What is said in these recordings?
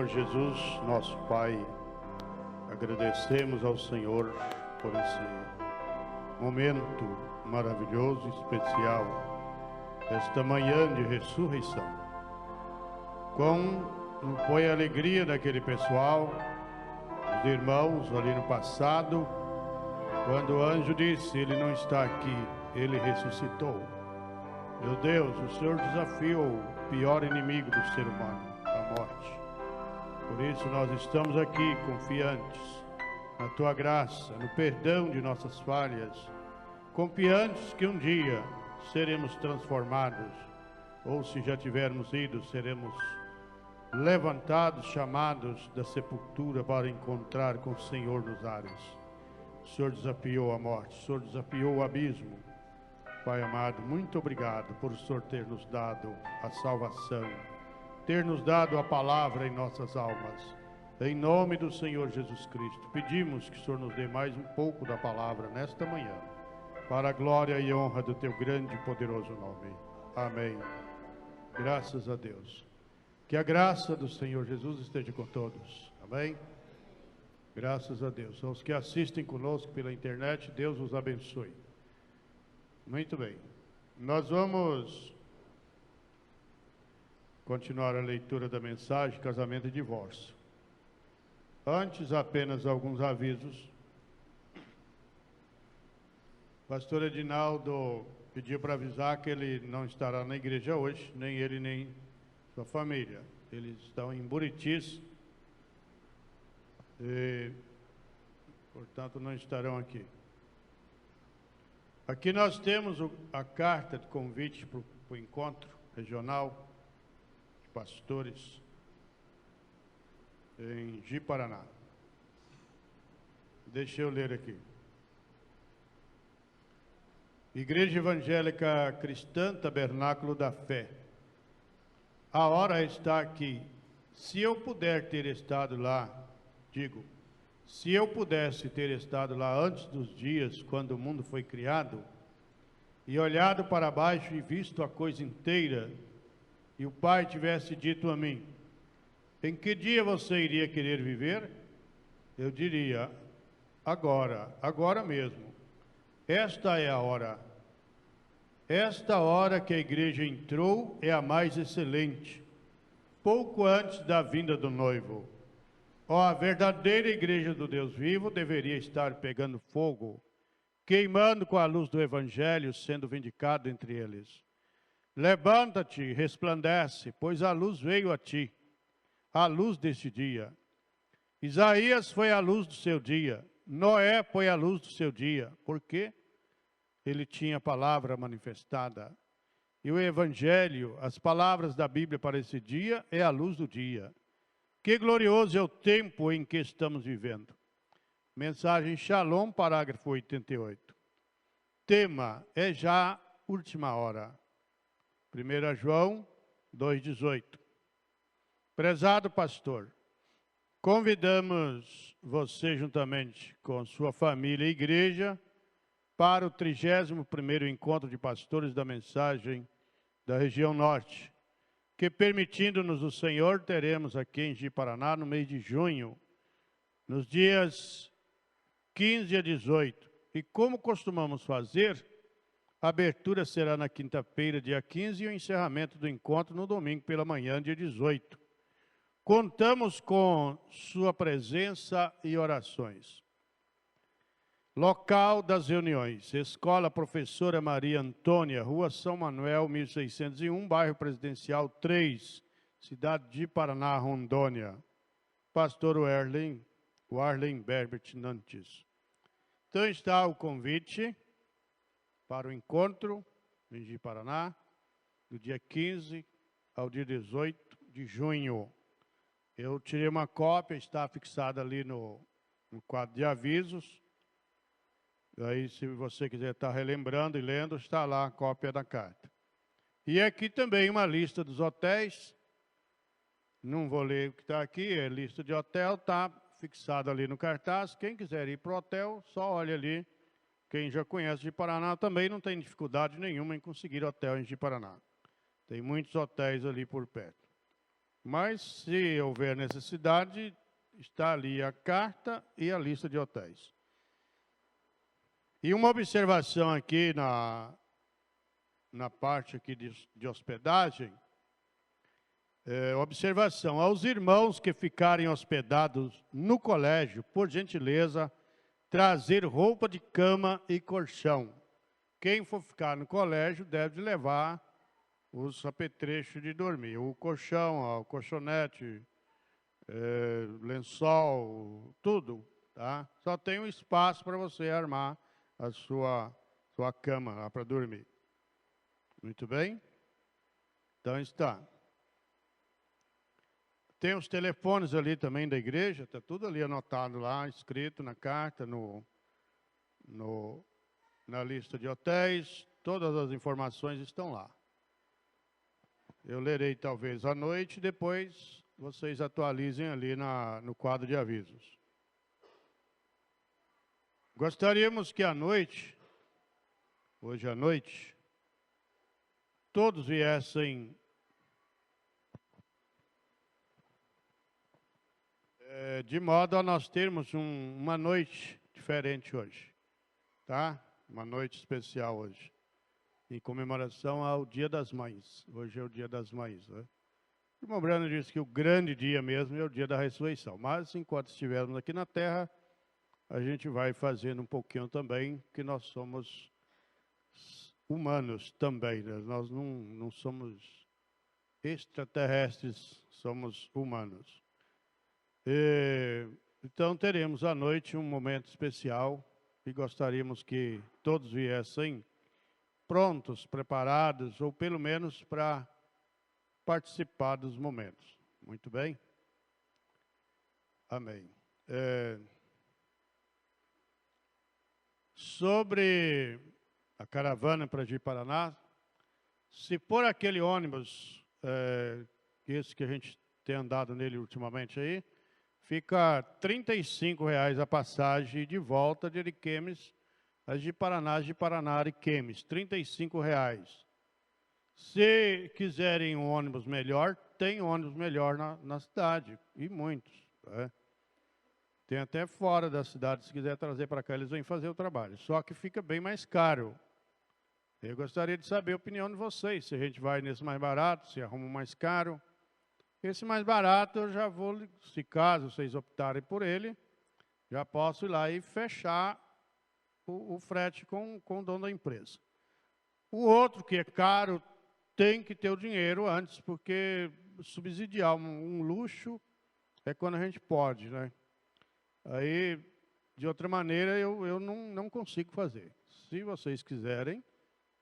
Senhor Jesus, nosso Pai, agradecemos ao Senhor por esse momento maravilhoso e especial, esta manhã de ressurreição. Como foi a alegria daquele pessoal, os irmãos ali no passado, quando o anjo disse: ele não está aqui, ele ressuscitou. Meu Deus, o Senhor desafiou o pior inimigo do ser humano, a morte. Por isso nós estamos aqui confiantes na Tua graça, no perdão de nossas falhas, confiantes que um dia seremos transformados, ou se já tivermos ido, seremos levantados, chamados da sepultura para encontrar com o Senhor nos ares. O Senhor desafiou a morte, o Senhor desafiou o abismo. Pai amado, muito obrigado por o Senhor ter nos dado a salvação, ter nos dado a palavra em nossas almas. Em nome do Senhor Jesus Cristo, pedimos que o Senhor nos dê mais um pouco da palavra nesta manhã, para a glória e honra do Teu grande e poderoso nome. Amém. Graças a Deus. Que a graça do Senhor Jesus esteja com todos. Amém? Graças a Deus. Aos que assistem conosco pela internet, Deus os abençoe. Muito bem. Nós vamos continuar a leitura da mensagem Casamento e Divórcio. Antes, apenas alguns avisos. O pastor Edinaldo pediu para avisar que ele não estará na igreja hoje, nem ele nem sua família. Eles estão em Buritis e, portanto, não estarão aqui. Aqui nós temos a carta de convite para o encontro regional de pastores em Ji-Paraná. Deixa eu ler aqui. Igreja Evangélica Cristã, Tabernáculo da Fé. A hora está aqui. Se eu puder ter estado lá, se eu pudesse ter estado lá antes dos dias, quando o mundo foi criado, e olhado para baixo e visto a coisa inteira, e o Pai tivesse dito a mim: em que dia você iria querer viver? Eu diria: agora mesmo. Esta é a hora. Esta hora que a igreja entrou é a mais excelente, pouco antes da vinda do noivo. A verdadeira igreja do Deus vivo deveria estar pegando fogo, queimando com a luz do Evangelho, sendo vindicado entre eles. Levanta-te, resplandece, pois a luz veio a ti, a luz deste dia. Isaías foi a luz do seu dia, Noé foi a luz do seu dia. Por quê? Ele tinha a palavra manifestada. E o Evangelho, as palavras da Bíblia para esse dia, é a luz do dia. Que glorioso é o tempo em que estamos vivendo. Mensagem Shalom, parágrafo 88. Tema: é já última hora. 1 João 2,18. Prezado pastor, convidamos você juntamente com sua família e igreja para o 31º Encontro de Pastores da Mensagem da região norte, que, permitindo-nos o Senhor, teremos aqui em Ji-Paraná no mês de junho, nos dias 15 a 18. E como costumamos fazer, a abertura será na quinta-feira, dia 15, e o encerramento do encontro no domingo pela manhã, dia 18. Contamos com sua presença e orações. Local das reuniões: Escola Professora Maria Antônia, Rua São Manuel, 1601, bairro Presidencial 3, cidade de Paraná, Rondônia. Pastor Warlen Berbert Nantes. Então está o convite para o encontro em Ji-Paraná, do dia 15 ao dia 18 de junho. Eu tirei uma cópia, está fixada ali no quadro de avisos. Aí, se você quiser estar relembrando e lendo, está lá a cópia da carta. E aqui também uma lista dos hotéis. Não vou ler o que está aqui, é lista de hotel, está fixada ali no cartaz. Quem quiser ir para o hotel, só olha ali. Quem já conhece Ji-Paraná também não tem dificuldade nenhuma em conseguir hotel em Ji-Paraná. Tem muitos hotéis ali por perto. Mas, se houver necessidade, está ali a carta e a lista de hotéis. E uma observação aqui na parte aqui de hospedagem, observação, aos irmãos que ficarem hospedados no colégio, por gentileza, trazer roupa de cama e colchão. Quem for ficar no colégio deve levar os apetrechos de dormir, o colchão, o colchonete, lençol, tudo, tá? Só tem um espaço para você armar a sua cama lá para dormir. Muito bem? Então está. Tem os telefones ali também da igreja, está tudo ali anotado lá, escrito na carta, na lista de hotéis, todas as informações estão lá. Eu lerei talvez à noite, depois vocês atualizem ali no quadro de avisos. Gostaríamos que à noite, hoje à noite, todos viessem de modo a nós termos uma noite diferente hoje, tá? Uma noite especial hoje, em comemoração ao Dia das Mães. Hoje é o Dia das Mães, né? O irmão Brano disse que o grande dia mesmo é o dia da ressurreição, mas enquanto estivermos aqui na terra, a gente vai fazendo um pouquinho também, que nós somos humanos também, né? Nós não somos extraterrestres, somos humanos. Então teremos à noite um momento especial e gostaríamos que todos viessem prontos, preparados, ou pelo menos para participar dos momentos. Muito bem? Amém. Sobre a caravana para Ji-Paraná, se for aquele ônibus, esse que a gente tem andado nele ultimamente aí, fica R$ 35,00 a passagem de volta de Ariquemes a Ji-Paraná, Ji-Paraná, Ariquemes, R$ 35,00. Se quiserem um ônibus melhor, tem ônibus melhor na cidade, e muitos. Né? Tem até fora da cidade, se quiser trazer para cá, eles vêm fazer o trabalho. Só que fica bem mais caro. Eu gostaria de saber a opinião de vocês, se a gente vai nesse mais barato, se arruma um mais caro. Esse mais barato eu já vou, se caso vocês optarem por ele, já posso ir lá e fechar o frete com o dono da empresa. O outro, que é caro, tem que ter o dinheiro antes, porque subsidiar um luxo é quando a gente pode, né? Aí, de outra maneira, eu não consigo fazer. Se vocês quiserem,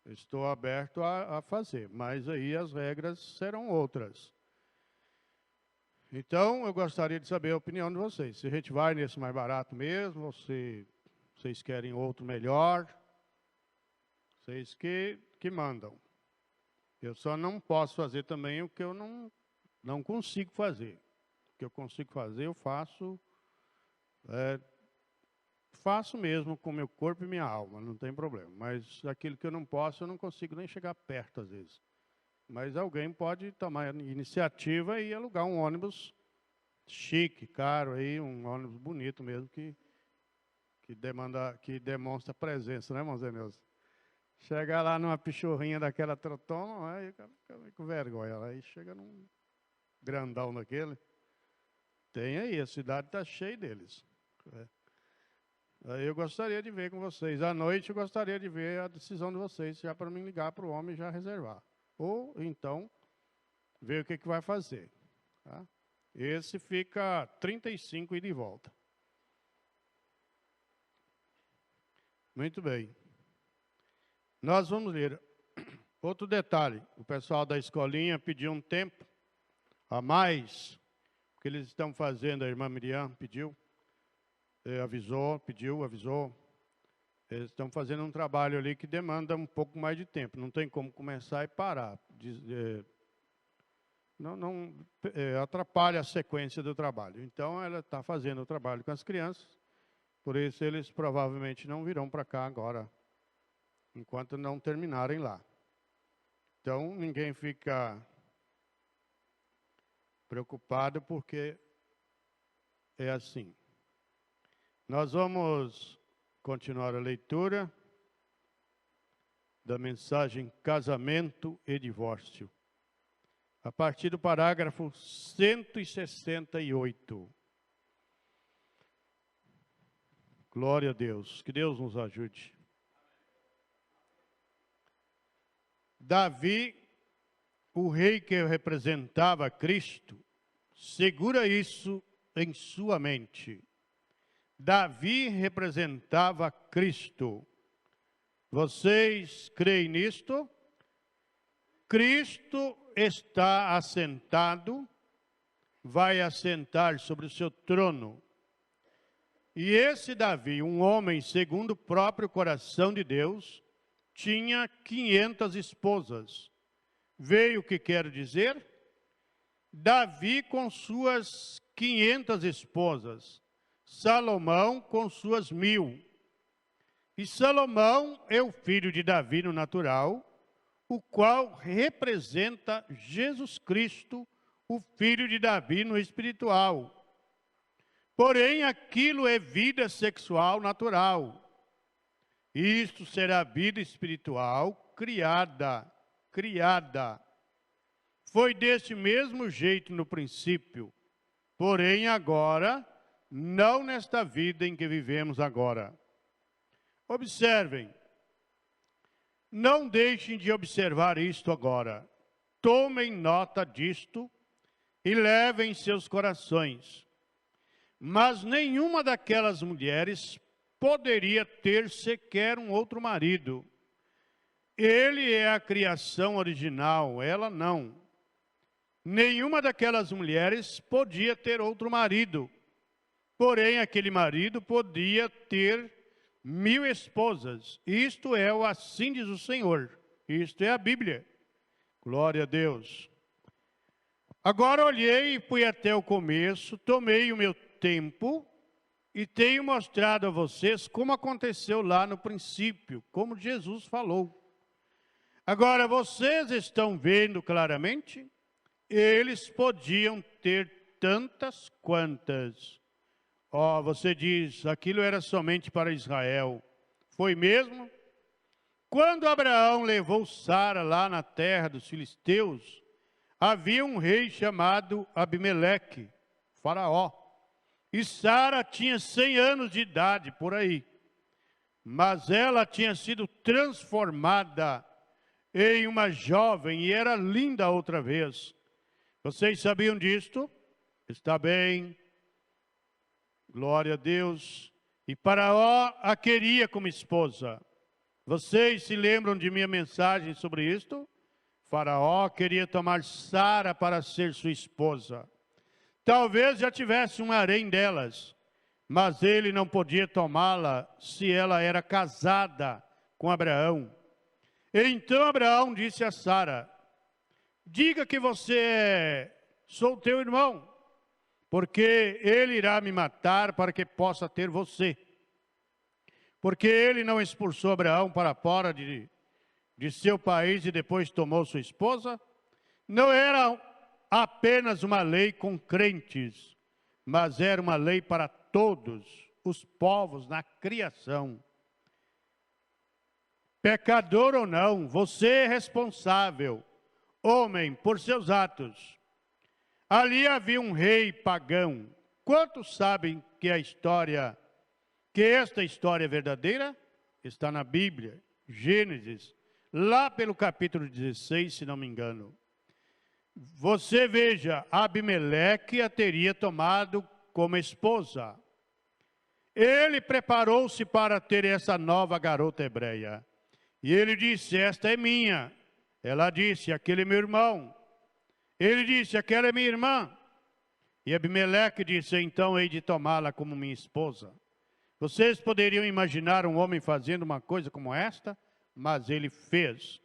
eu estou aberto a fazer, mas aí as regras serão outras. Então, eu gostaria de saber a opinião de vocês. Se a gente vai nesse mais barato mesmo, ou se vocês querem outro melhor, vocês que mandam. Eu só não posso fazer também o que eu não consigo fazer. O que eu consigo fazer, eu faço, faço mesmo com meu corpo e minha alma, não tem problema. Mas aquilo que eu não posso, eu não consigo nem chegar perto às vezes. Mas alguém pode tomar iniciativa e alugar um ônibus chique, caro, aí, um ônibus bonito mesmo, que demonstra presença, né, irmão Zé Neuza? Chegar lá numa pichorrinha daquela trotona, aí fica com vergonha. Aí chega num grandão daquele. Tem aí, a cidade está cheia deles. Aí eu gostaria de ver com vocês. À noite eu gostaria de ver a decisão de vocês, já para me ligar para o homem e já reservar. Ou, então, ver o que vai fazer. Tá? Esse fica 35 e de volta. Muito bem. Nós vamos ler outro detalhe. O pessoal da escolinha pediu um tempo a mais, que eles estão fazendo, a irmã Miriam pediu, avisou. Eles estão fazendo um trabalho ali que demanda um pouco mais de tempo. Não tem como começar e parar. Atrapalha a sequência do trabalho. Então, ela está fazendo o trabalho com as crianças, por isso eles provavelmente não virão para cá agora, enquanto não terminarem lá. Então, ninguém fica preocupado porque é assim. Nós vamos continuar a leitura da mensagem Casamento e Divórcio, a partir do parágrafo 168. Glória a Deus, que Deus nos ajude. Davi, o rei que representava Cristo, segura isso em sua mente. Davi representava Cristo. Vocês creem nisto? Cristo está assentado, vai assentar sobre o seu trono. E esse Davi, um homem segundo o próprio coração de Deus, tinha 500 esposas. Veio o que quero dizer? Davi com suas 500 esposas, Salomão com suas 1000. E Salomão é o filho de Davi no natural, o qual representa Jesus Cristo, o filho de Davi no espiritual. Porém, aquilo é vida sexual natural. Isto será vida espiritual criada. Foi desse mesmo jeito no princípio, porém agora, não nesta vida em que vivemos agora. Observem, não deixem de observar isto agora. Tomem nota disto e levem em seus corações. Mas nenhuma daquelas mulheres poderia ter sequer um outro marido. Ele é a criação original, ela não. Nenhuma daquelas mulheres podia ter outro marido. Porém, aquele marido podia ter 1000 esposas. Isto é o assim diz o Senhor. Isto é a Bíblia. Glória a Deus. Agora olhei e fui até o começo, tomei o meu tempo e tenho mostrado a vocês como aconteceu lá no princípio, como Jesus falou. Agora, vocês estão vendo claramente? Eles podiam ter tantas quantas. Você diz, aquilo era somente para Israel. Foi mesmo? Quando Abraão levou Sara lá na terra dos filisteus, havia um rei chamado Abimeleque, Faraó. E Sara tinha 100 anos de idade, por aí. Mas ela tinha sido transformada em uma jovem e era linda outra vez. Vocês sabiam disto? Está bem. Glória a Deus. E Faraó a queria como esposa. Vocês se lembram de minha mensagem sobre isto? Faraó queria tomar Sara para ser sua esposa. Talvez já tivesse um harém delas, mas ele não podia tomá-la se ela era casada com Abraão. Então Abraão disse a Sara, diga que sou teu irmão, porque ele irá me matar para que possa ter você. Porque ele não expulsou Abraão para fora de seu país e depois tomou sua esposa? Não era apenas uma lei com crentes, mas era uma lei para todos os povos na criação. Pecador ou não, você é responsável, homem, por seus atos. Ali havia um rei pagão. Quantos sabem que esta história é verdadeira? Está na Bíblia, Gênesis, lá pelo capítulo 16, se não me engano. Você veja, Abimeleque a teria tomado como esposa. Ele preparou-se para ter essa nova garota hebreia. E ele disse, esta é minha. Ela disse, aquele é meu irmão. Ele disse, aquela é minha irmã. E Abimeleque disse, então hei de tomá-la como minha esposa. Vocês poderiam imaginar um homem fazendo uma coisa como esta? Mas ele fez.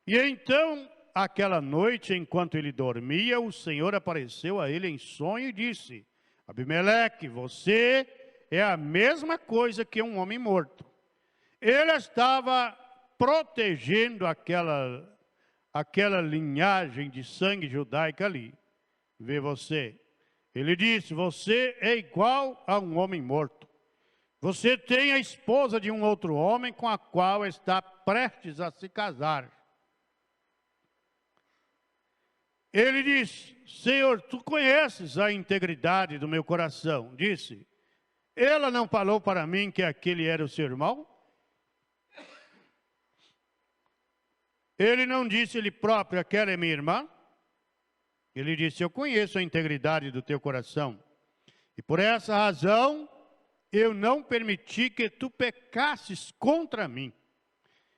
E então, aquela noite, enquanto ele dormia, o Senhor apareceu a ele em sonho e disse, Abimeleque, você é a mesma coisa que um homem morto. Ele estava protegendo aquela linhagem de sangue judaica ali. vê você. Ele disse, você é igual a um homem morto. Você tem a esposa de um outro homem com a qual está prestes a se casar. Ele disse, Senhor, tu conheces a integridade do meu coração. Disse, ela não falou para mim que aquele era o seu irmão? Ele não disse ele próprio, aquela é minha irmã? Ele disse, eu conheço a integridade do teu coração. E por essa razão, eu não permiti que tu pecasses contra mim.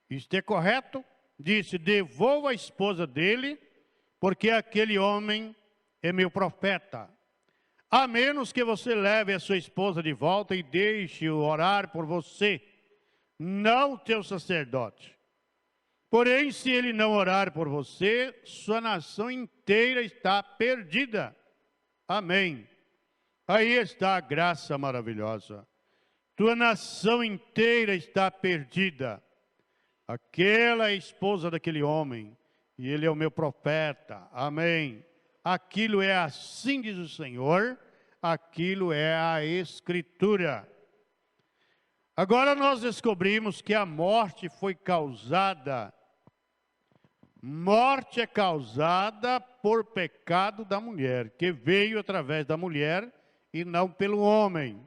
Isto é correto? Disse, devolva a esposa dele, porque aquele homem é meu profeta. A menos que você leve a sua esposa de volta e deixe-o orar por você, não o teu sacerdote. Porém, se ele não orar por você, sua nação inteira está perdida. Amém. Aí está a graça maravilhosa. Tua nação inteira está perdida. Aquela é a esposa daquele homem, e ele é o meu profeta. Amém. Aquilo é assim diz o Senhor, aquilo é a Escritura. Agora nós descobrimos que a morte foi causada. Morte é causada por pecado da mulher, que veio através da mulher e não pelo homem.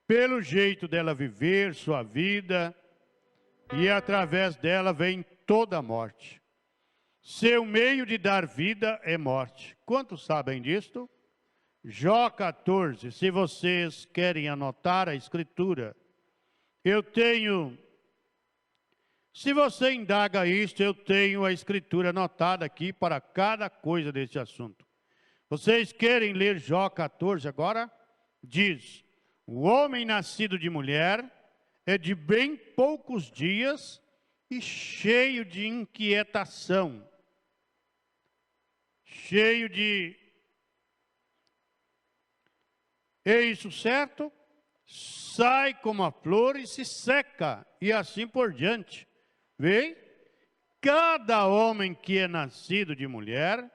Pelo jeito dela viver sua vida, e através dela vem toda a morte. Seu meio de dar vida é morte. Quantos sabem disto? Jó 14, se vocês querem anotar a Escritura, eu tenho... Se você indaga isto, eu tenho a Escritura anotada aqui para cada coisa desse assunto. Vocês querem ler Jó 14 agora? Diz, o homem nascido de mulher é de bem poucos dias e cheio de inquietação. Cheio de... É isso certo? Sai como a flor e se seca, e assim por diante. Vê? Cada homem que é nascido de mulher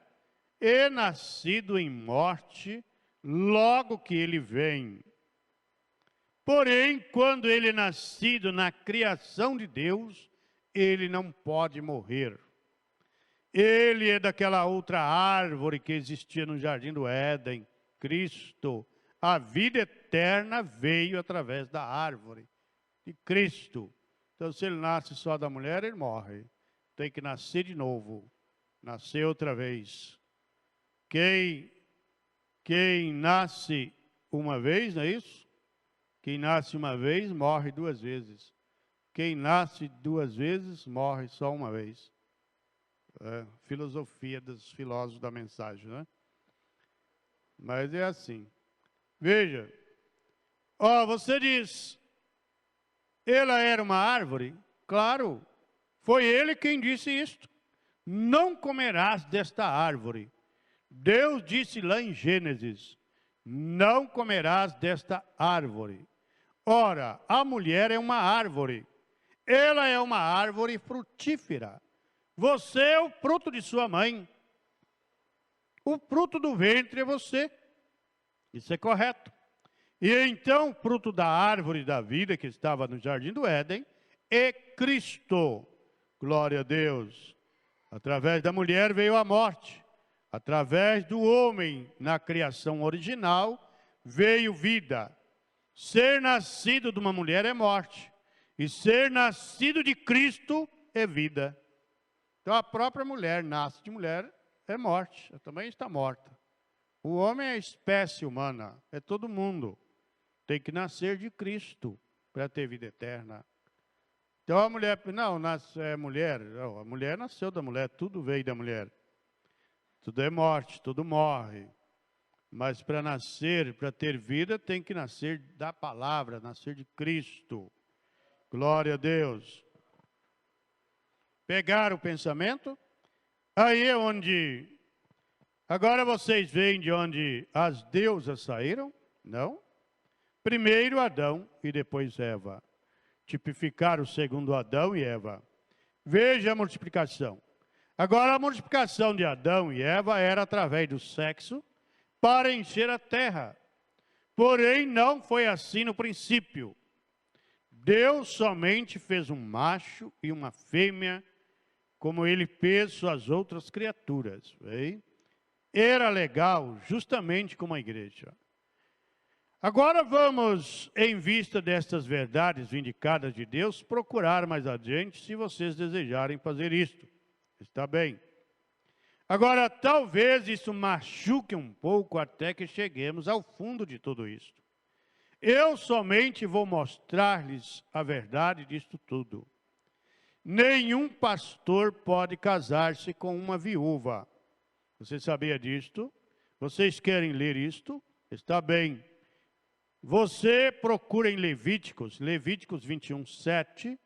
é nascido em morte, logo que ele vem. Porém, quando ele é nascido na criação de Deus, ele não pode morrer. Ele é daquela outra árvore que existia no jardim do Éden, Cristo. A vida eterna veio através da árvore de Cristo. Então, se ele nasce só da mulher, ele morre. Tem que nascer de novo, nascer outra vez. Quem nasce uma vez, não é isso? Quem nasce uma vez, morre duas vezes. Quem nasce duas vezes, morre só uma vez. É, filosofia dos filósofos da mensagem, né? Mas é assim. Veja, você diz, ela era uma árvore? Claro, foi ele quem disse isto. Não comerás desta árvore. Deus disse lá em Gênesis, não comerás desta árvore. Ora, a mulher é uma árvore. Ela é uma árvore frutífera. Você é o fruto de sua mãe. O fruto do ventre é você. Isso é correto. E então, o fruto da árvore da vida que estava no jardim do Éden é Cristo. Glória a Deus. Através da mulher veio a morte. Através do homem, na criação original, veio vida. Ser nascido de uma mulher é morte. E ser nascido de Cristo é vida. Então, a própria mulher nasce de mulher, é morte. Ela também está morta. O homem é a espécie humana, é todo mundo. Tem que nascer de Cristo para ter vida eterna. Então a mulher, não, é mulher. Não, a mulher nasceu da mulher, tudo veio da mulher. Tudo é morte, tudo morre. Mas para nascer, para ter vida, tem que nascer da palavra, nascer de Cristo. Glória a Deus. Pegaram o pensamento? Aí é onde... Agora vocês veem de onde as deusas saíram? Não? Primeiro Adão e depois Eva. Tipificaram o segundo Adão e Eva. Veja a multiplicação. Agora a multiplicação de Adão e Eva era através do sexo, para encher a terra. Porém, não foi assim no princípio. Deus somente fez um macho e uma fêmea, como ele fez suas outras criaturas. Hein? Era legal, justamente como a igreja. Agora vamos, em vista destas verdades vindicadas de Deus, procurar mais adiante, se vocês desejarem fazer isto. Está bem. Agora, talvez isso machuque um pouco até que cheguemos ao fundo de tudo isto. Eu somente vou mostrar-lhes a verdade disto tudo. Nenhum pastor pode casar-se com uma viúva. Você sabia disto? Vocês querem ler isto? Está bem. Você procura em Levíticos 21, 7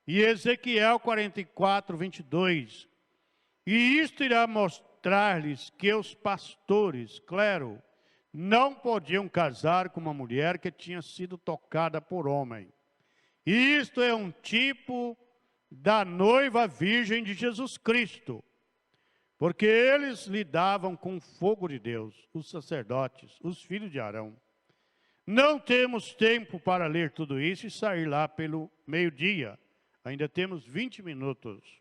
e Ezequiel 44, 22. E isto irá mostrar-lhes que os pastores, clero, não podiam casar com uma mulher que tinha sido tocada por homem. E isto é um tipo da noiva virgem de Jesus Cristo, porque eles lidavam com o fogo de Deus, os sacerdotes, os filhos de Arão. Não temos tempo para ler tudo isso e sair lá pelo meio-dia. Ainda temos 20 minutos.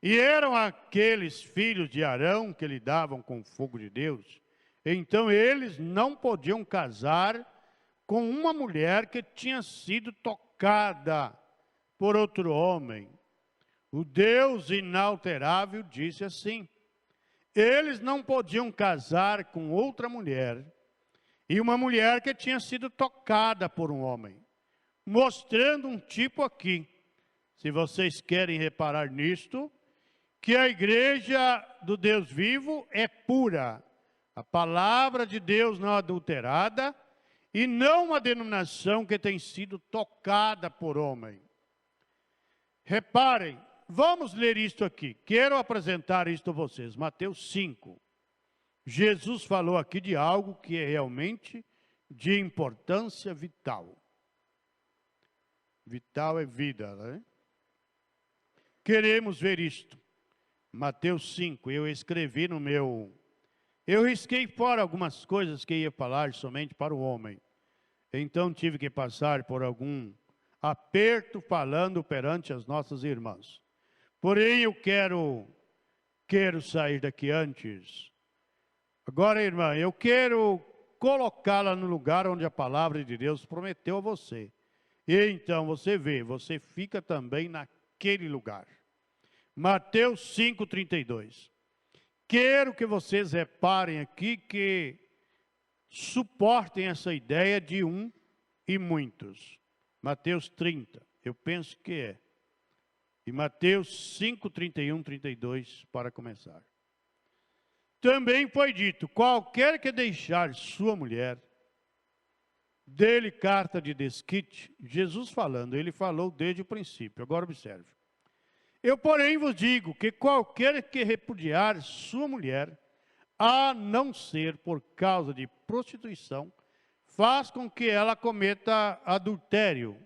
E eram aqueles filhos de Arão que lidavam com o fogo de Deus. Então eles não podiam casar com uma mulher que tinha sido tocada por outro homem. O Deus inalterável disse assim: eles não podiam casar com outra mulher, e uma mulher que tinha sido tocada por um homem. Mostrando um tipo aqui, se vocês querem reparar nisto, que a igreja do Deus vivo é pura, a palavra de Deus não adulterada, e não uma denominação que tem sido tocada por homem. Reparem, vamos ler isto aqui. Quero apresentar isto a vocês. Mateus 5. Jesus falou aqui de algo que é realmente de importância vital. Vital é vida, né? Queremos ver isto. Mateus 5, eu escrevi no meu... Eu risquei fora algumas coisas que ia falar somente para o homem. Então tive que passar por algum aperto falando perante as nossas irmãs. Porém, eu quero sair daqui antes. Agora, irmã, eu quero colocá-la no lugar onde a palavra de Deus prometeu a você. E então você vê, você fica também naquele lugar. Mateus 5:32. Quero que vocês reparem aqui que suportem essa ideia de um e muitos. Mateus 30, eu penso que é. E Mateus 5, 31, 32, para começar. Também foi dito, qualquer que deixar sua mulher, dê-lhe carta de desquite. Jesus falando, ele falou desde o princípio. Agora observe. Eu, porém, vos digo que qualquer que repudiar sua mulher, a não ser por causa de prostituição, faz com que ela cometa adultério.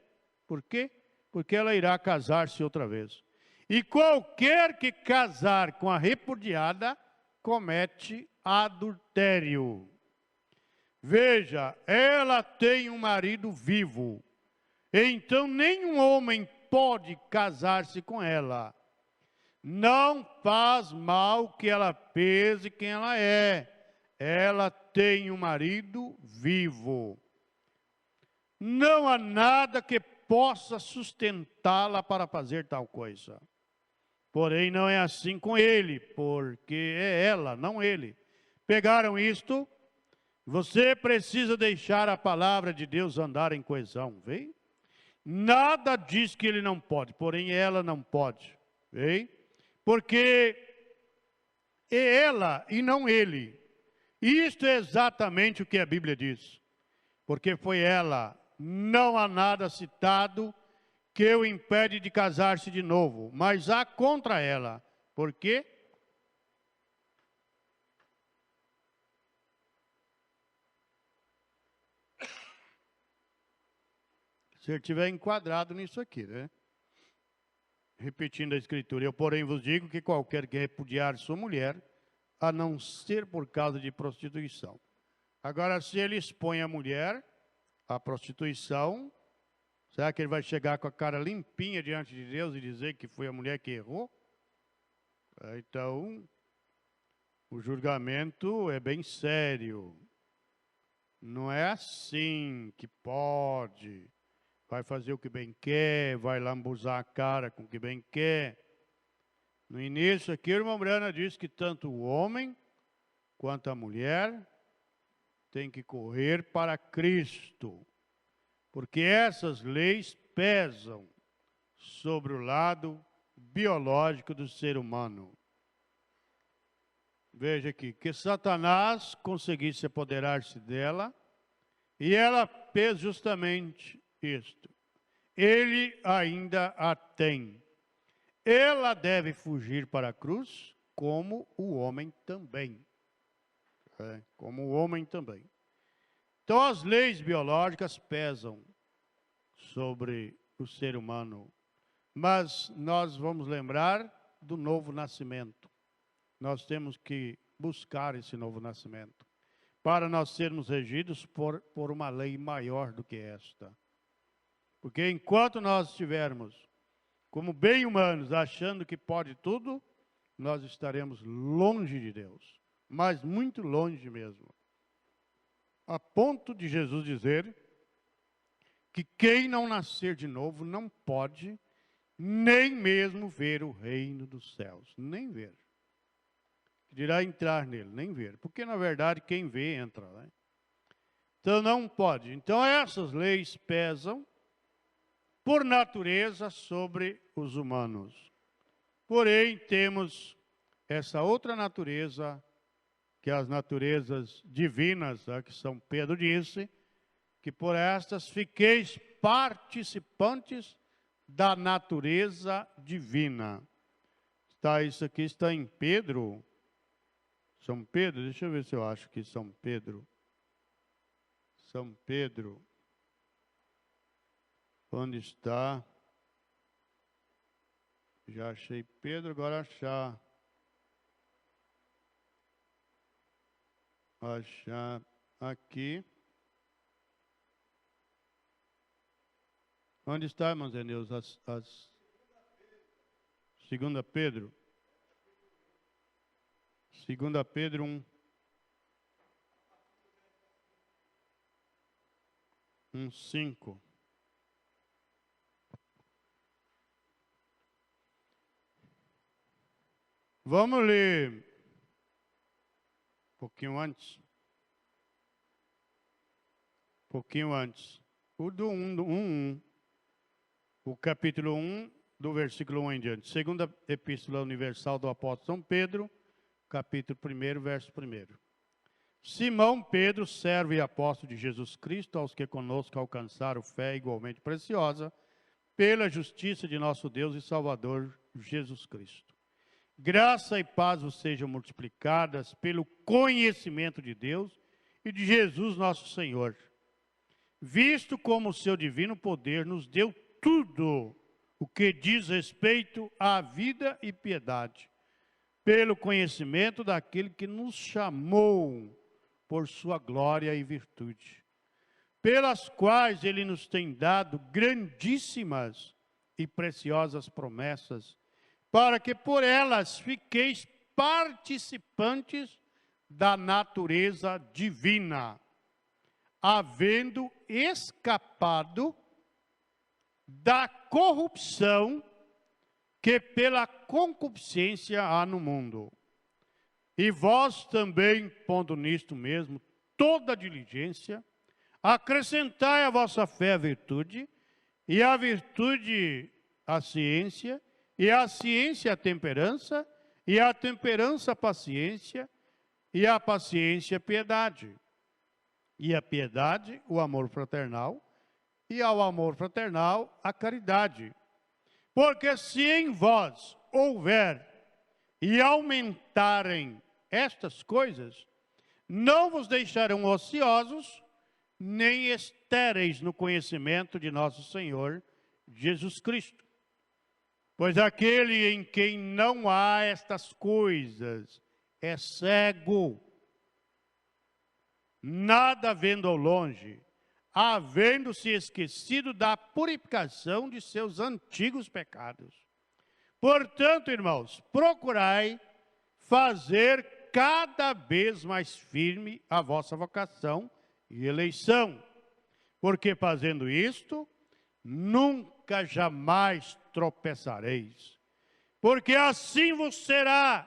Por quê? Porque ela irá casar-se outra vez. E qualquer que casar com a repudiada, comete adultério. Veja, ela tem um marido vivo, então nenhum homem pode casar-se com ela. Não faz mal que ela pese quem ela é. Ela tem um marido vivo. Não há nada que possa sustentá-la para fazer tal coisa. Porém, não é assim com ele, porque é ela, não ele. Pegaram isto? Você precisa deixar a palavra de Deus andar em coesão, vem? Nada diz que ele não pode, porém ela não pode, vem? Porque é ela e não ele. Isto é exatamente o que a Bíblia diz. Porque foi ela, não há nada citado que o impede de casar-se de novo, mas há contra ela. Por quê? Se ele estiver enquadrado nisso aqui, né? Repetindo a escritura, eu porém vos digo que qualquer que repudiar sua mulher, a não ser por causa de prostituição. Agora, se ele expõe a mulher à prostituição, será que ele vai chegar com a cara limpinha diante de Deus e dizer que foi a mulher que errou? Então, o julgamento é bem sério. Não é assim que pode. Vai fazer o que bem quer, vai lambuzar a cara com o que bem quer. No início aqui, o irmão Brana diz que tanto o homem quanto a mulher tem que correr para Cristo. Porque essas leis pesam sobre o lado biológico do ser humano. Veja aqui, que Satanás conseguisse apoderar-se dela, e ela fez justamente isto. Ele ainda a tem. Ela deve fugir para a cruz, como o homem também. Como o homem também. Então, as leis biológicas pesam sobre o ser humano. Mas nós vamos lembrar do novo nascimento. Nós temos que buscar esse novo nascimento, para nós sermos regidos por uma lei maior do que esta. Porque enquanto nós estivermos como bem humanos, achando que pode tudo, nós estaremos longe de Deus, mas muito longe mesmo. A ponto de Jesus dizer que quem não nascer de novo não pode nem mesmo ver o reino dos céus, nem ver. Dirá entrar nele, nem ver. Porque, na verdade, quem vê, entra. Né? Então, não pode. Então, essas leis pesam, por natureza, sobre os humanos. Porém, temos essa outra natureza, que é as naturezas divinas, que São Pedro disse, que por estas fiqueis participantes da natureza divina. Isso aqui está em Pedro. São Pedro, deixa eu ver se eu acho que São Pedro. São Pedro. Onde está? Já achei Pedro, agora achar. Achar aqui. Onde está, irmãos Eneus? 2 Pedro. 2 Pedro 1. 1:5. Vamos ler um pouquinho antes. O do 1. O capítulo 1, do versículo 1 em diante. Segunda Epístola Universal do Apóstolo São Pedro, capítulo 1, verso 1. Simão Pedro, servo e apóstolo de Jesus Cristo, aos que conosco alcançaram fé igualmente preciosa, pela justiça de nosso Deus e Salvador Jesus Cristo. Graça e paz vos sejam multiplicadas pelo conhecimento de Deus e de Jesus nosso Senhor, visto como o seu divino poder nos deu tudo o que diz respeito à vida e piedade, pelo conhecimento daquele que nos chamou por sua glória e virtude, pelas quais ele nos tem dado grandíssimas e preciosas promessas, para que por elas fiqueis participantes da natureza divina, havendo escapado da corrupção que pela concupiscência há no mundo. E vós também, pondo nisto mesmo toda diligência, acrescentai à vossa fé a virtude, e a virtude a ciência, e a ciência a temperança, e a temperança a paciência, e a paciência a piedade, e a piedade o amor fraternal, e ao amor fraternal a caridade. Porque se em vós houver e aumentarem estas coisas, não vos deixarão ociosos, nem estéreis no conhecimento de nosso Senhor Jesus Cristo. Pois aquele em quem não há estas coisas é cego, nada vendo ao longe, havendo-se esquecido da purificação de seus antigos pecados. Portanto, irmãos, procurai fazer cada vez mais firme a vossa vocação e eleição, porque fazendo isto, nunca jamais tropeçareis, porque assim vos será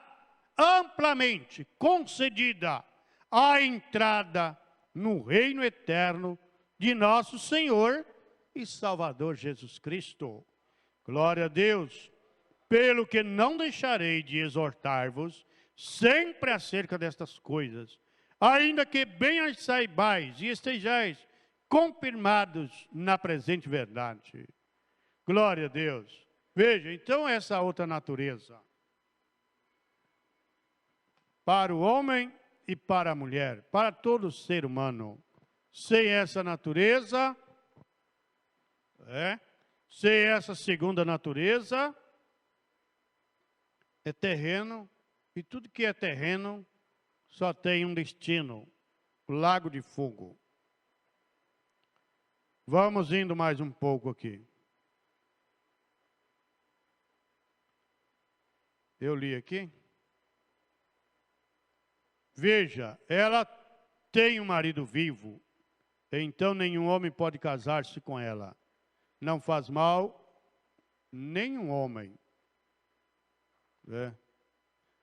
amplamente concedida a entrada no reino eterno de nosso Senhor e Salvador Jesus Cristo. Glória a Deus, pelo que não deixarei de exortar-vos sempre acerca destas coisas, ainda que bem as saibais e estejais confirmados na presente verdade. Glória a Deus. Veja, então essa outra natureza, para o homem e para a mulher, para todo ser humano, sem essa natureza, sem essa segunda natureza, é terreno, e tudo que é terreno só tem um destino, o lago de fogo. Vamos indo mais um pouco aqui. Eu li aqui. Veja, ela tem um marido vivo, então nenhum homem pode casar-se com ela. Não faz mal nenhum homem.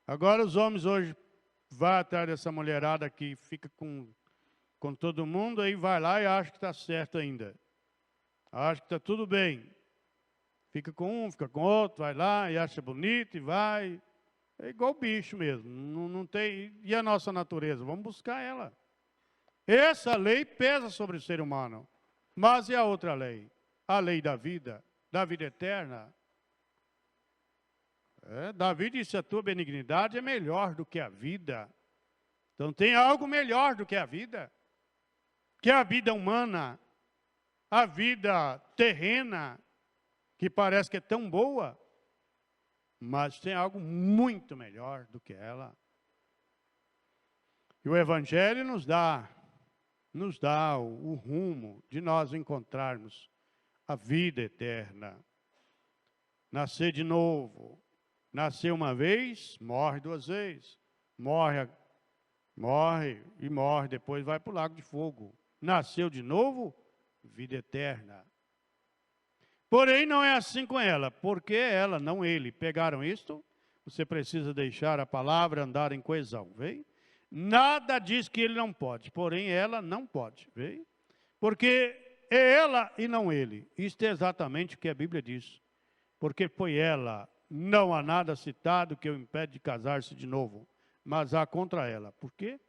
Agora os homens hoje vão atrás dessa mulherada que fica com todo mundo, aí vai lá e acha que está certo ainda. Acha que está tudo bem. Fica com um, fica com outro, vai lá e acha bonito e vai. É igual bicho mesmo. Não tem. E a nossa natureza? Vamos buscar ela. Essa lei pesa sobre o ser humano. Mas e a outra lei? A lei da vida eterna. Davi disse, a tua benignidade é melhor do que a vida. Então tem algo melhor do que a vida. Que a vida humana, a vida terrena, que parece que é tão boa, mas tem algo muito melhor do que ela. E o Evangelho nos dá o rumo de nós encontrarmos a vida eterna. Nascer de novo. Nascer uma vez, morre duas vezes. Morre e morre, depois vai para o lago de fogo. Nasceu de novo, vida eterna. Porém, não é assim com ela, porque ela, não ele, pegaram isto. Você precisa deixar a palavra andar em coesão, vê? Nada diz que ele não pode, porém ela não pode, vê? Porque é ela e não ele. Isto é exatamente o que a Bíblia diz. Porque foi ela, não há nada citado que o impede de casar-se de novo, mas há contra ela. Por quê?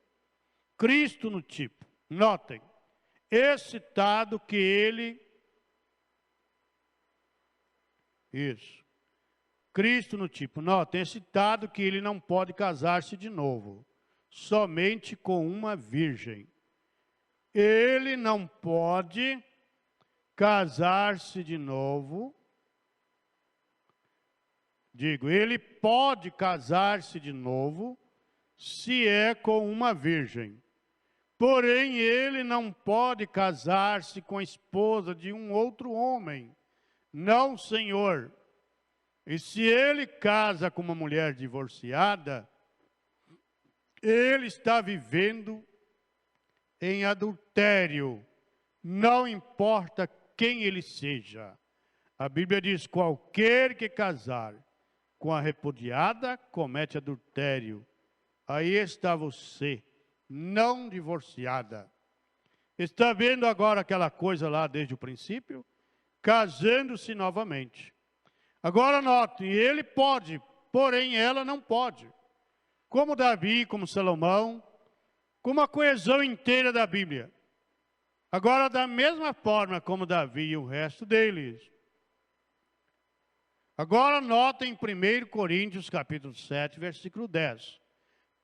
Cristo no tipo. Notem, excitado que ele... Isso. Cristo no tipo. Notem, excitado que ele não pode casar-se de novo, somente com uma virgem. Ele não pode casar-se de novo. Digo, ele pode casar-se de novo se é com uma virgem. Porém, ele não pode casar-se com a esposa de um outro homem. Não, Senhor. E se ele casa com uma mulher divorciada, ele está vivendo em adultério. Não importa quem ele seja. A Bíblia diz, qualquer que casar com a repudiada comete adultério. Aí está você, não divorciada. Está vendo agora aquela coisa lá desde o princípio? Casando-se novamente. Agora notem, ele pode, porém ela não pode. Como Davi, como Salomão, como a coesão inteira da Bíblia. Agora, da mesma forma como Davi e o resto deles. Agora notem em 1 Coríntios capítulo 7, versículo 10.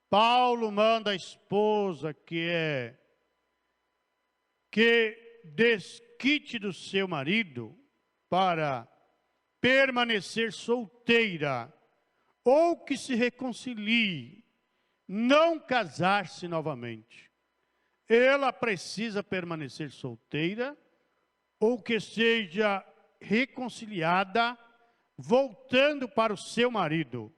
Paulo manda a esposa que desquite do seu marido para permanecer solteira, ou que se reconcilie, não casar-se novamente. Ela precisa permanecer solteira ou que seja reconciliada, voltando para o seu marido.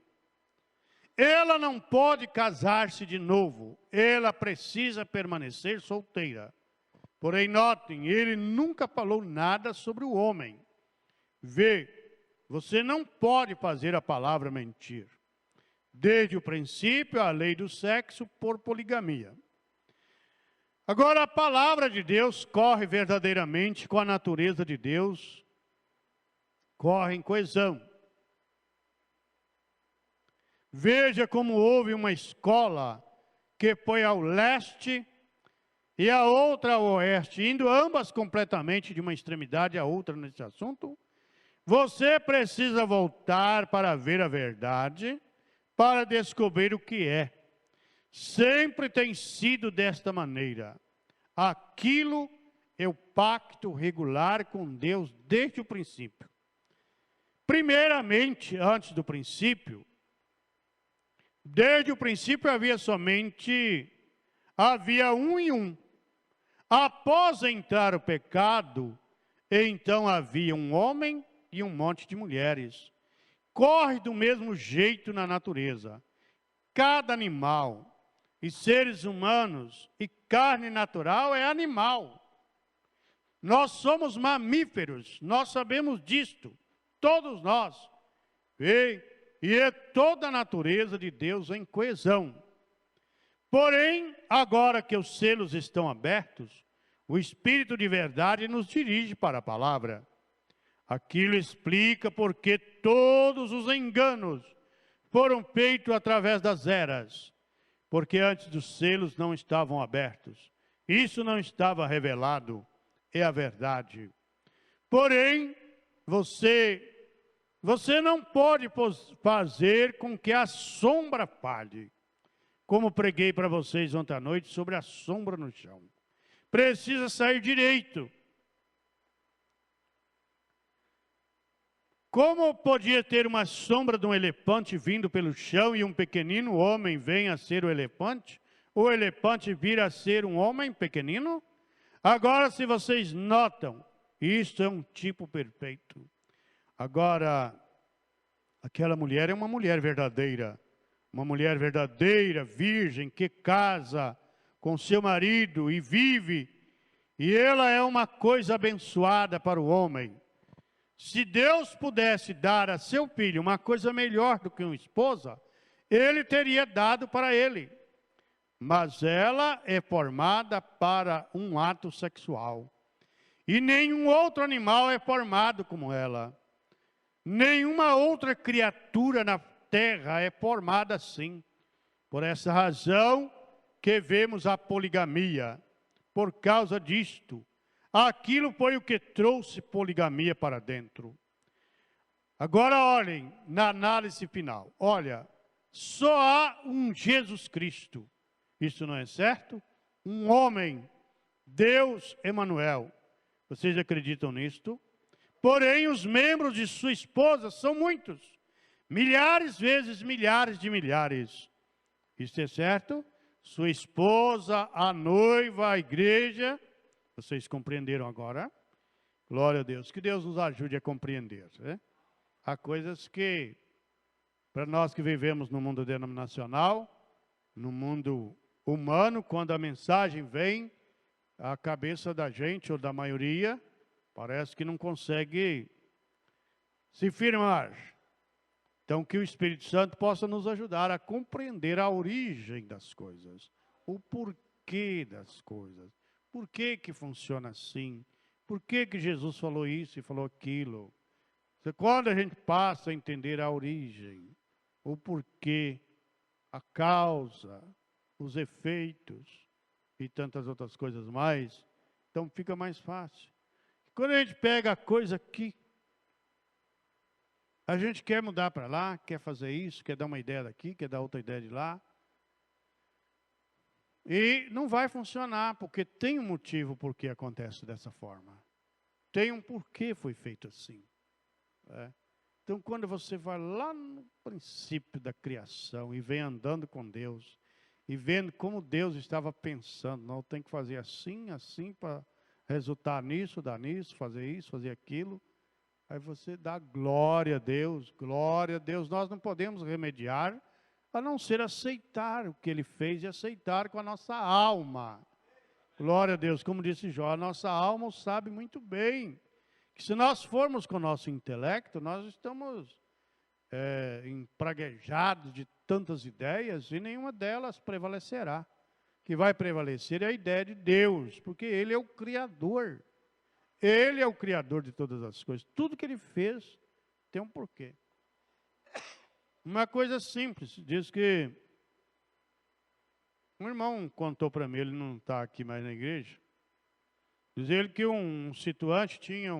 Ela não pode casar-se de novo, ela precisa permanecer solteira. Porém, notem, ele nunca falou nada sobre o homem. Vê, você não pode fazer a palavra mentir. Desde o princípio, a lei do sexo por poligamia. Agora, a palavra de Deus corre verdadeiramente com a natureza de Deus, corre em coesão. Veja como houve uma escola que foi ao leste e a outra ao oeste, indo ambas completamente de uma extremidade à outra nesse assunto. Você precisa voltar para ver a verdade, para descobrir o que é. Sempre tem sido desta maneira. Aquilo é o pacto regular com Deus desde o princípio. Primeiramente, antes do princípio, desde o princípio havia um e um. Após entrar o pecado, então havia um homem e um monte de mulheres. Corre do mesmo jeito na natureza. Cada animal e seres humanos e carne natural é animal. Nós somos mamíferos, nós sabemos disto, todos nós. E é toda a natureza de Deus em coesão. Porém, agora que os selos estão abertos, o Espírito de verdade nos dirige para a palavra. Aquilo explica porque todos os enganos foram feitos através das eras, porque antes dos selos não estavam abertos. Isso não estava revelado, é a verdade. Porém, você não pode fazer com que a sombra fale. Como preguei para vocês ontem à noite sobre a sombra no chão. Precisa sair direito. Como podia ter uma sombra de um elefante vindo pelo chão e um pequenino homem venha a ser o elefante vir a ser um homem pequenino? Agora, se vocês notam, isto é um tipo perfeito. Agora, aquela mulher é uma mulher verdadeira, virgem, que casa com seu marido e vive, e ela é uma coisa abençoada para o homem. Se Deus pudesse dar a seu filho uma coisa melhor do que uma esposa, ele teria dado para ele. Mas ela é formada para um ato sexual. E nenhum outro animal é formado como ela. Nenhuma outra criatura na terra é formada assim. Por essa razão que vemos a poligamia. Por causa disto, aquilo foi o que trouxe poligamia para dentro. Agora olhem na análise final. Olha, só há um Jesus Cristo. Isso não é certo? Um homem, Deus Emanuel. Vocês acreditam nisto? Porém, os membros de sua esposa são muitos. Milhares vezes milhares de milhares. Isso é certo? Sua esposa, a noiva, a igreja. Vocês compreenderam agora? Glória a Deus. Que Deus nos ajude a compreender. Né? Há coisas que, para nós que vivemos no mundo denominacional, no mundo humano, quando a mensagem vem, a cabeça da gente, ou da maioria, parece que não consegue se firmar. Então, que o Espírito Santo possa nos ajudar a compreender a origem das coisas, o porquê das coisas, por que que funciona assim, por que que Jesus falou isso e falou aquilo. Quando a gente passa a entender a origem, o porquê, a causa, os efeitos e tantas outras coisas mais, então fica mais fácil. Quando a gente pega a coisa aqui, a gente quer mudar para lá, quer fazer isso, quer dar uma ideia daqui, quer dar outra ideia de lá. E não vai funcionar, porque tem um motivo por que acontece dessa forma. Tem um porquê foi feito assim. É. Então, quando você vai lá no princípio da criação e vem andando com Deus, e vendo como Deus estava pensando, não, tem que fazer assim, assim, para resultar nisso, dar nisso, fazer isso, fazer aquilo. Aí você dá glória a Deus, glória a Deus. Nós não podemos remediar, a não ser aceitar o que Ele fez e aceitar com a nossa alma. Glória a Deus, como disse Jó, a nossa alma sabe muito bem que se nós formos com o nosso intelecto, nós estamos empraguejados de tantas ideias e nenhuma delas prevalecerá. O que vai prevalecer é a ideia de Deus, porque Ele é o Criador. Ele é o Criador de todas as coisas. Tudo que Ele fez tem um porquê. Uma coisa simples, diz que um irmão contou para mim, ele não está aqui mais na igreja, diz ele que um situante tinha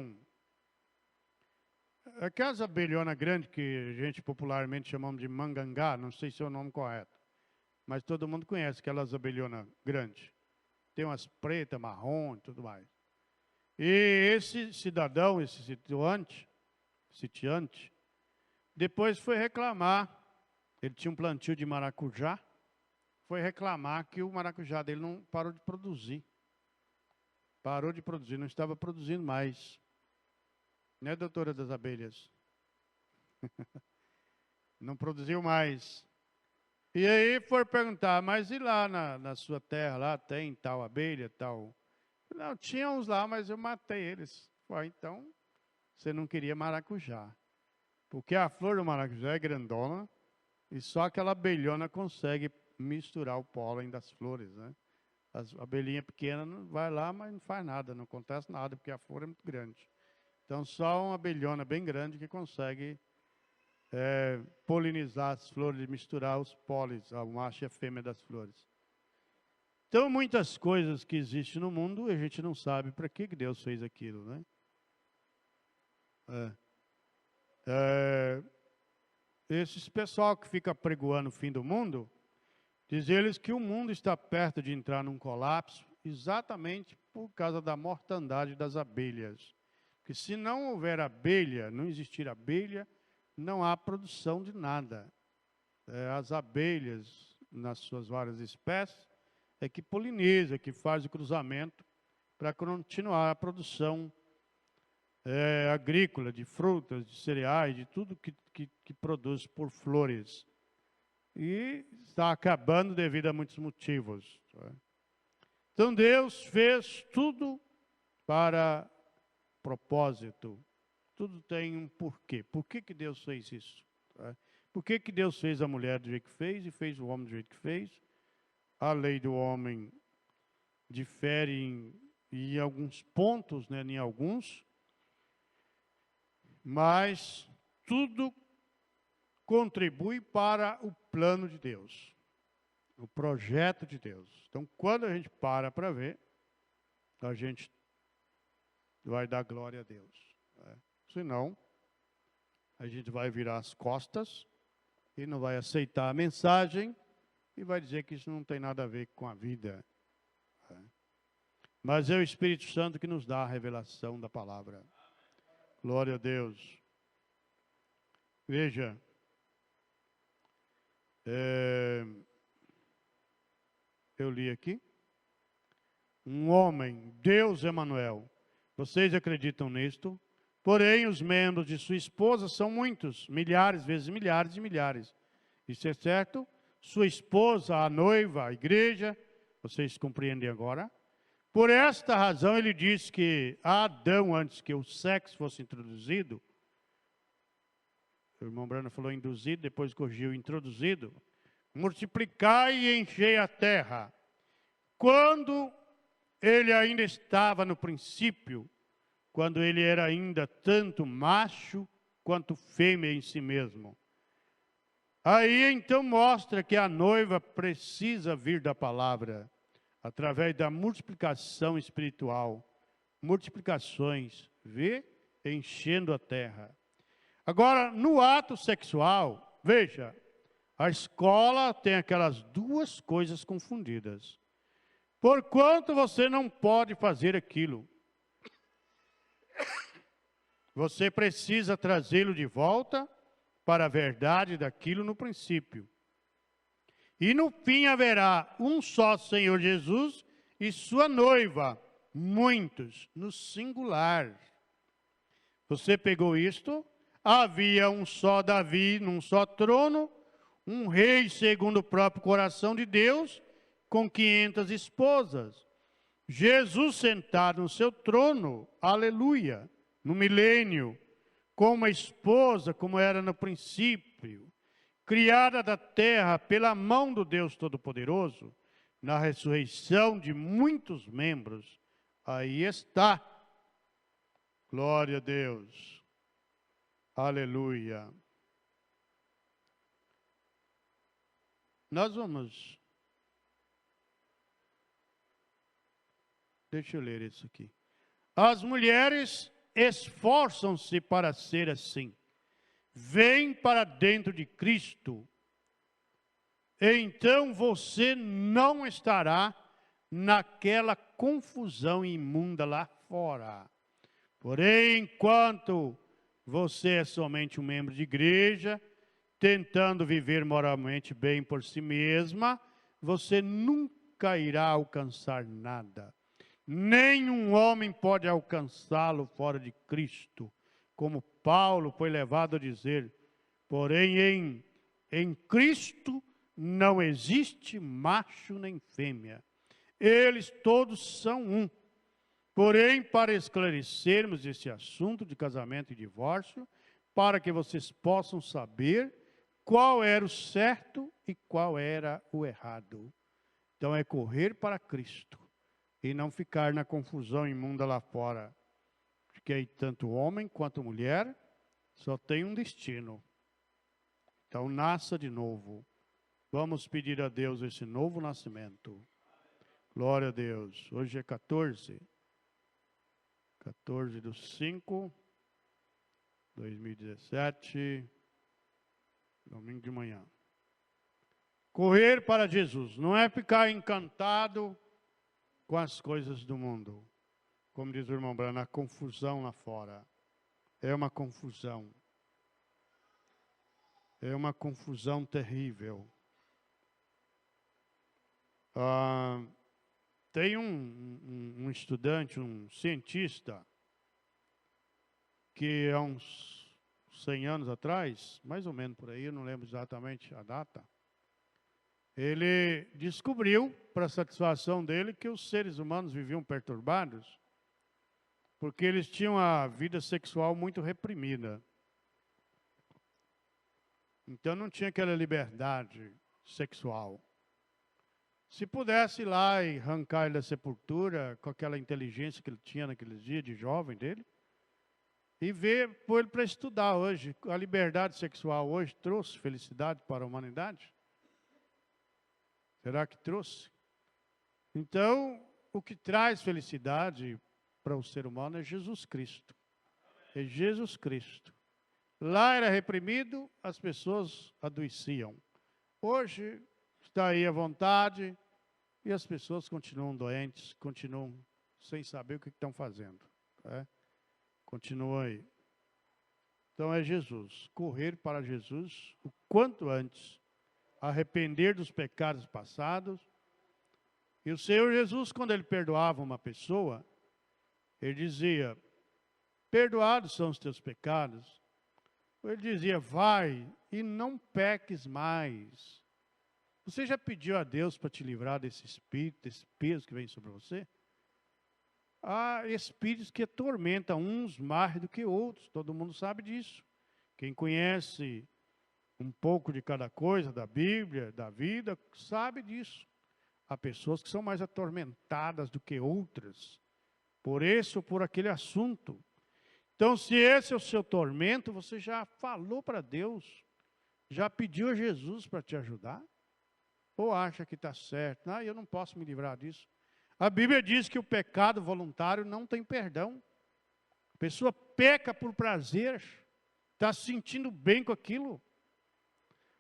aquelas abelhonas grandes que a gente popularmente chamamos de mangangá, não sei se é o nome correto, mas todo mundo conhece aquelas abelhonas grandes. Tem umas pretas, marrom e tudo mais. E esse cidadão, esse sitiante, depois foi reclamar, ele tinha um plantio de maracujá, foi reclamar que o maracujá dele não parou de produzir. Parou de produzir, não estava produzindo mais. Né, doutora das abelhas? Não produziu mais. E aí foi perguntar, mas e lá na sua terra, lá tem tal abelha, tal? Não, tinha uns lá, mas eu matei eles. Falei, então, você não queria maracujá. Porque a flor do maracujá é grandona e só aquela abelhona consegue misturar o pólen das flores, né? A abelhinha pequena vai lá, mas não faz nada, não acontece nada, porque a flor é muito grande. Então, só uma abelhona bem grande que consegue polinizar as flores, misturar os pólenes, a macho e a fêmea das flores. Então, muitas coisas que existem no mundo, a gente não sabe para que Deus fez aquilo, né? Esses pessoal que fica pregoando o fim do mundo, diz eles que o mundo está perto de entrar num colapso, exatamente por causa da mortandade das abelhas. Porque se não houver abelha, não existir abelha, não há produção de nada. As abelhas, nas suas várias espécies, é que poliniza, que faz o cruzamento para continuar a produção agrícola, de frutas, de cereais, de tudo que produz por flores. E está acabando devido a muitos motivos. Então Deus fez tudo para propósito. Tudo tem um porquê. Por que Deus fez isso? Por que Deus fez a mulher do jeito que fez e fez o homem do jeito que fez? A lei do homem difere em alguns pontos, né, em alguns, mas tudo contribui para o plano de Deus, o projeto de Deus. Então, quando a gente para ver, a gente vai dar glória a Deus. Senão, a gente vai virar as costas e não vai aceitar a mensagem e vai dizer que isso não tem nada a ver com a vida. Mas é o Espírito Santo que nos dá a revelação da palavra. Glória a Deus. Veja, eu li aqui, um homem, Deus Emanuel, vocês acreditam nisto? Porém, os membros de sua esposa são muitos, milhares, vezes milhares e milhares. Isso é certo? Sua esposa, a noiva, a igreja, vocês compreendem agora? Por esta razão, ele diz que Adão, antes que o sexo fosse introduzido, o irmão Brano falou induzido, depois corrigiu introduzido, multiplicai e enchei a terra. Quando ele ainda estava no princípio, quando ele era ainda tanto macho quanto fêmea em si mesmo. Aí então mostra que a noiva precisa vir da palavra, através da multiplicação espiritual, multiplicações, vê? Enchendo a terra. Agora, no ato sexual, veja, a escola tem aquelas duas coisas confundidas. Porquanto você não pode fazer aquilo, você precisa trazê-lo de volta para a verdade daquilo no princípio. E no fim haverá um só Senhor Jesus e sua noiva, muitos, no singular. Você pegou isto? Havia um só Davi, num só trono, um rei segundo o próprio coração de Deus, com 500 esposas. Jesus sentado no seu trono, aleluia, no milênio, com uma esposa, como era no princípio, criada da terra pela mão do Deus Todo-Poderoso, na ressurreição de muitos membros. Aí está. Glória a Deus. Aleluia. Nós vamos... Deixa eu ler isso aqui. As mulheres esforçam-se para ser assim. Vem para dentro de Cristo. Então você não estará naquela confusão imunda lá fora. Porém, enquanto você é somente um membro de igreja, tentando viver moralmente bem por si mesma, você nunca irá alcançar nada. Nenhum homem pode alcançá-lo fora de Cristo, como Paulo foi levado a dizer. Porém, em Cristo não existe macho nem fêmea. Eles todos são um. Porém, para esclarecermos esse assunto de casamento e divórcio, para que vocês possam saber qual era o certo e qual era o errado. Então, é correr para Cristo e não ficar na confusão imunda lá fora. Porque aí tanto homem quanto mulher só tem um destino. Então, nasça de novo. Vamos pedir a Deus esse novo nascimento. Glória a Deus. Hoje é 14 de 5, 2017, domingo de manhã. Correr para Jesus, não é ficar encantado com as coisas do mundo. Como diz o irmão Brano, a confusão lá fora. É uma confusão. É uma confusão terrível. Tem um estudante, um cientista, que há uns 100 anos atrás, mais ou menos por aí, eu não lembro exatamente a data, ele descobriu, para satisfação dele, que os seres humanos viviam perturbados, porque eles tinham a vida sexual muito reprimida. Então não tinha aquela liberdade sexual. Se pudesse ir lá e arrancar ele da sepultura, com aquela inteligência que ele tinha naqueles dias de jovem dele, e pôr ele para estudar hoje. A liberdade sexual hoje trouxe felicidade para a humanidade? Será que trouxe? Então, o que traz felicidade para o ser humano é Jesus Cristo. É Jesus Cristo. Lá era reprimido, as pessoas adoeciam. Hoje está aí à vontade e as pessoas continuam doentes, continuam sem saber o que estão fazendo. Continuam aí. Então é Jesus, correr para Jesus o quanto antes, arrepender dos pecados passados. E o Senhor Jesus, quando Ele perdoava uma pessoa, Ele dizia, perdoados são os teus pecados. Ele dizia, vai e não peques mais. Você já pediu a Deus para te livrar desse espírito, desse peso que vem sobre você? Há espíritos que atormentam uns mais do que outros, todo mundo sabe disso. Quem conhece um pouco de cada coisa da Bíblia, da vida, sabe disso. Há pessoas que são mais atormentadas do que outras, por esse ou por aquele assunto. Então, se esse é o seu tormento, você já falou para Deus, já pediu a Jesus para te ajudar? Ou acha que está certo? Eu não posso me livrar disso. A Bíblia diz que o pecado voluntário não tem perdão. A pessoa peca por prazer, está se sentindo bem com aquilo.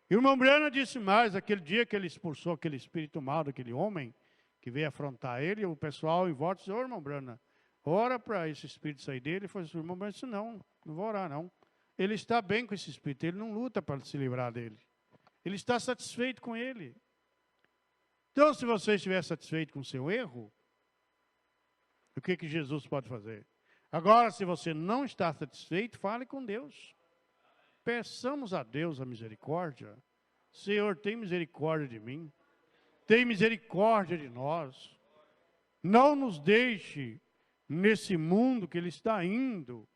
E o irmão Brana disse mais, aquele dia que ele expulsou aquele espírito mau daquele homem, que veio afrontar ele, o pessoal em volta disse, ô irmão Brana, ora para esse espírito sair dele. Ele falou assim, o irmão Brana disse, não vou orar não. Ele está bem com esse espírito, ele não luta para se livrar dele. Ele está satisfeito com ele. Então, se você estiver satisfeito com o seu erro, o que Jesus pode fazer? Agora, se você não está satisfeito, fale com Deus. Peçamos a Deus a misericórdia. Senhor, tem misericórdia de mim. Tem misericórdia de nós. Não nos deixe nesse mundo que ele está indo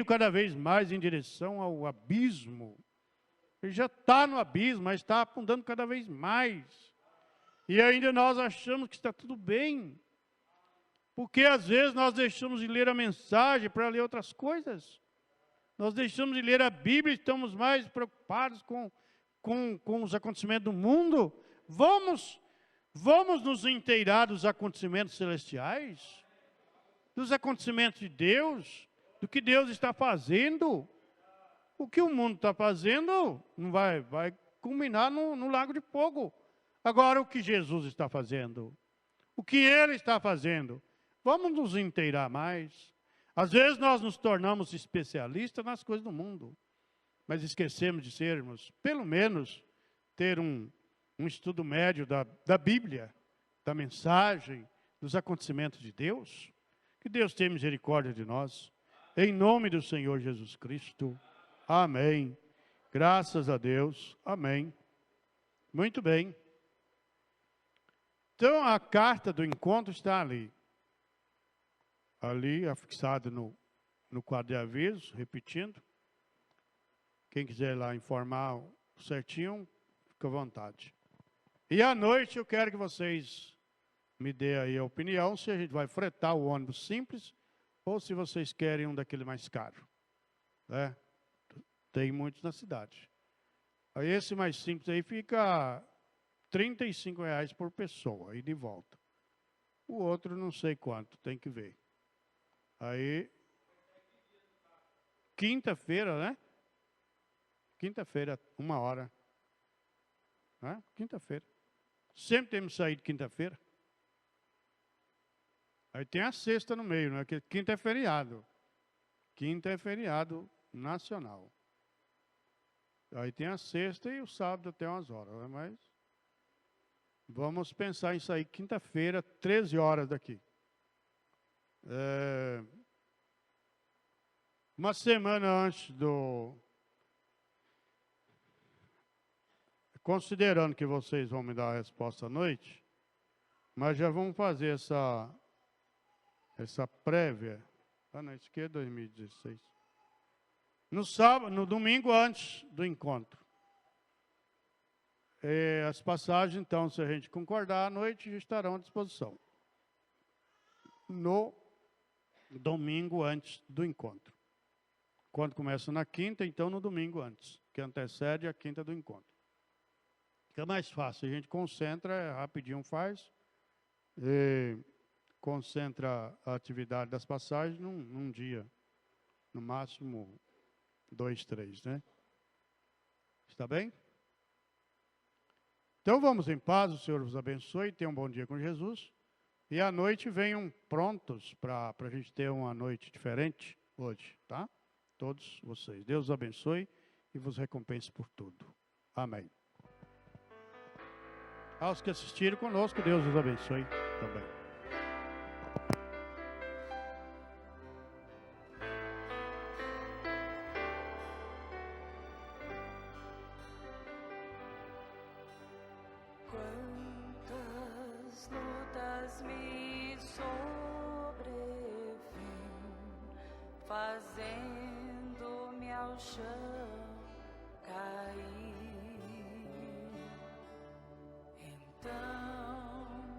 cada vez mais em direção ao abismo. Ele já está no abismo, mas está afundando cada vez mais. E ainda nós achamos que está tudo bem. Porque às vezes nós deixamos de ler a mensagem para ler outras coisas. Nós deixamos de ler a Bíblia e estamos mais preocupados com os acontecimentos do mundo. Vamos nos inteirar dos acontecimentos celestiais, dos acontecimentos de Deus, do que Deus está fazendo. O que o mundo está fazendo não vai culminar no lago de fogo. Agora, o que Jesus está fazendo? O que Ele está fazendo? Vamos nos inteirar mais. Às vezes nós nos tornamos especialistas nas coisas do mundo, mas esquecemos de sermos, pelo menos, ter um estudo médio da Bíblia, da mensagem, dos acontecimentos de Deus. Que Deus tenha misericórdia de nós. Em nome do Senhor Jesus Cristo. Amém. Graças a Deus. Amém. Muito bem. Então, a carta do encontro está ali. Ali, afixada no quadro de aviso, repetindo. Quem quiser lá informar certinho, fica à vontade. E à noite eu quero que vocês me dêem aí a opinião, se a gente vai fretar o ônibus simples, ou se vocês querem um daquele mais caro. Né? Tem muitos na cidade. Aí esse mais simples aí fica R$35 por pessoa, e de volta. O outro não sei quanto, tem que ver. Aí, quinta-feira, né? Quinta-feira, 1h. Né? Quinta-feira. Sempre temos saído quinta-feira. Aí tem a sexta no meio, né? Que quinta é feriado. Quinta é feriado nacional. Aí tem a sexta e o sábado até umas horas, né? Mas vamos pensar em sair quinta-feira, 13 horas daqui. Uma semana antes considerando que vocês vão me dar a resposta à noite, mas já vamos fazer essa prévia. Não, isso aqui é 2016. No domingo antes do encontro. As passagens, então, se a gente concordar à noite, já estarão à disposição. No domingo antes do encontro. Quando começa na quinta, então no domingo antes, que antecede a quinta do encontro. Fica mais fácil, a gente concentra, rapidinho faz, concentra a atividade das passagens num dia, no máximo 2, 3, né? Está bem? Então vamos em paz, o Senhor vos abençoe, tenham um bom dia com Jesus. E à noite venham prontos para a gente ter uma noite diferente hoje, tá? Todos vocês. Deus os abençoe e vos recompense por tudo. Amém. Aos que assistiram conosco, Deus os abençoe também. Quantas lutas me sobrevêm, fazendo-me ao chão cair. Então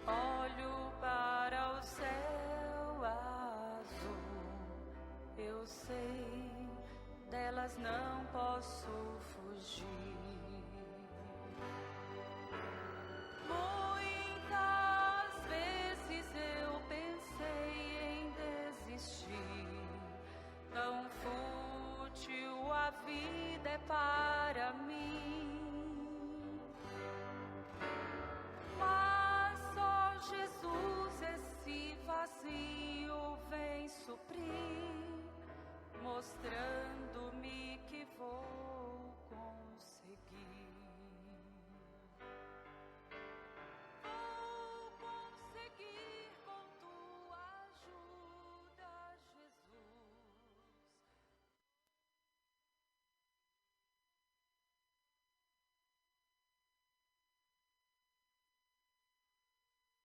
olho para o céu azul, eu sei, delas não posso fugir. Muitas vezes eu pensei em desistir, tão fútil a vida é para